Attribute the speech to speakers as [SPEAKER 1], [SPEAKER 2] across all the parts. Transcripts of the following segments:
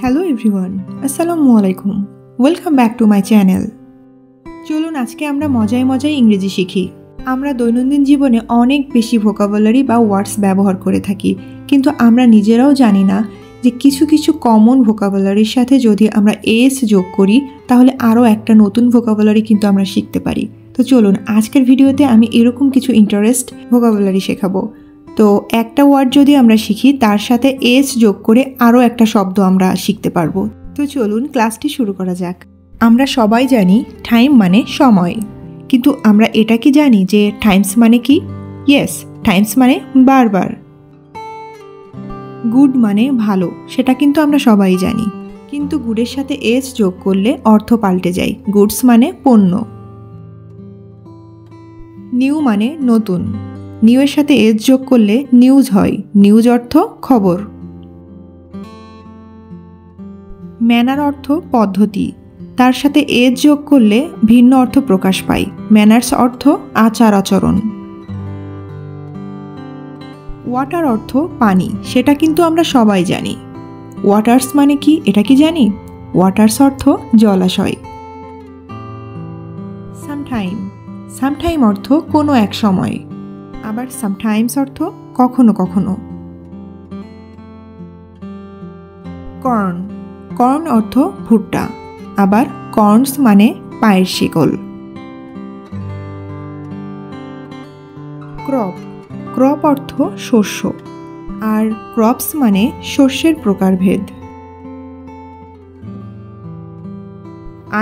[SPEAKER 1] Hello everyone, আসসালামু আলাইকুম। Welcome back to my channel. চলুন আজকে আমরা মজায় মজায় ইংরেজি শিখি। আমরা দৈনন্দিন জীবনে অনেক বেশি ভোকাবুলারি বা ওয়ার্ডস ব্যবহার করে থাকি, কিন্তু আমরা নিজেরাও জানি না যে কিছু কিছু কমন ভোকাবুলারির সাথে যদি আমরা এস যোগ করি তাহলে আরও একটা নতুন ভোকাবুলারি কিন্তু আমরা শিখতে পারি। তো চলুন আজকের ভিডিওতে আমি এরকম কিছু ইন্টারেস্ট ভোকাবুলারি শেখাবো। তো একটা ওয়ার্ড যদি আমরা শিখি তার সাথে এস যোগ করে আরও একটা শব্দ আমরা শিখতে পারবো। তো চলুন ক্লাসটি শুরু করা যাক। আমরা সবাই জানি টাইম মানে সময়, কিন্তু আমরা এটা কি জানি যে টাইমস মানে কি? ইয়েস, টাইমস মানে বারবার। গুড মানে ভালো, সেটা কিন্তু আমরা সবাই জানি, কিন্তু গুডের সাথে এস যোগ করলে অর্থ পাল্টে যায়। গুডস মানে পণ্য। নিউ মানে নতুন, নিউ এর সাথে এস যোগ করলে নিউজ হয়। নিউজ অর্থ খবর। ম্যানার অর্থ পদ্ধতি, তার সাথে এস যোগ করলে ভিন্ন অর্থ প্রকাশ পায়। ম্যানার্স অর্থ আচার আচরণ। ওয়াটার অর্থ পানি, সেটা কিন্তু আমরা সবাই জানি। ওয়াটার্স মানে কি, এটা কি জানি? ওয়াটার্স অর্থ জলাশয়। সামটাইম, সামটাইম অর্থ কোনো এক সময়। আবার সামটাইমস অর্থ কখনো কখনো। কর্ন, কর্ন অর্থ ভুট্টা। আবার কর্নস মানে পায়ের শিকল। ক্রপ, ক্রপ অর্থ শস্য। আর ক্রপস মানে শস্যের প্রকারভেদ।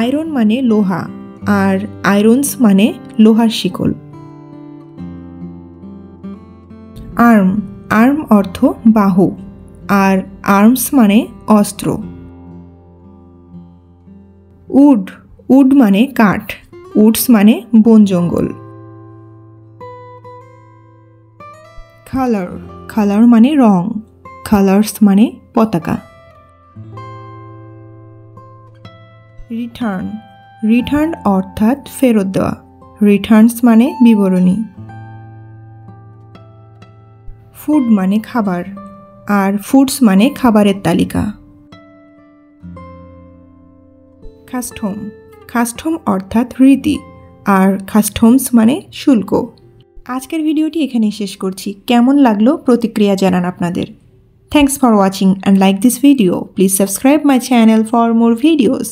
[SPEAKER 1] আয়রন মানে লোহা, আর আয়রনস মানে লোহার শিকল। আর্ম, আর্ম অর্থ বাহু, আর আর্মস মানে অস্ত্র। উড, উড মানে কাঠ। উডস মানে বন জঙ্গল। কালার, কালার মানে রং। কালার্স মানে পতাকা। রিটার্ন, রিটার্ন অর্থাৎ ফেরত দেওয়া। রিটার্নস মানে বিবরণী। ফুড মানে খাবার, আর ফুডস মানে খাবারের তালিকা। কাস্টম, কাস্টম অর্থাৎ রীতি, আর কাস্টমস মানে শুল্ক। আজকের ভিডিওটি এখানেই শেষ করছি। কেমন লাগলো প্রতিক্রিয়া জানান আপনাদের। Thanks for watching and like this video. Please subscribe my channel for more videos.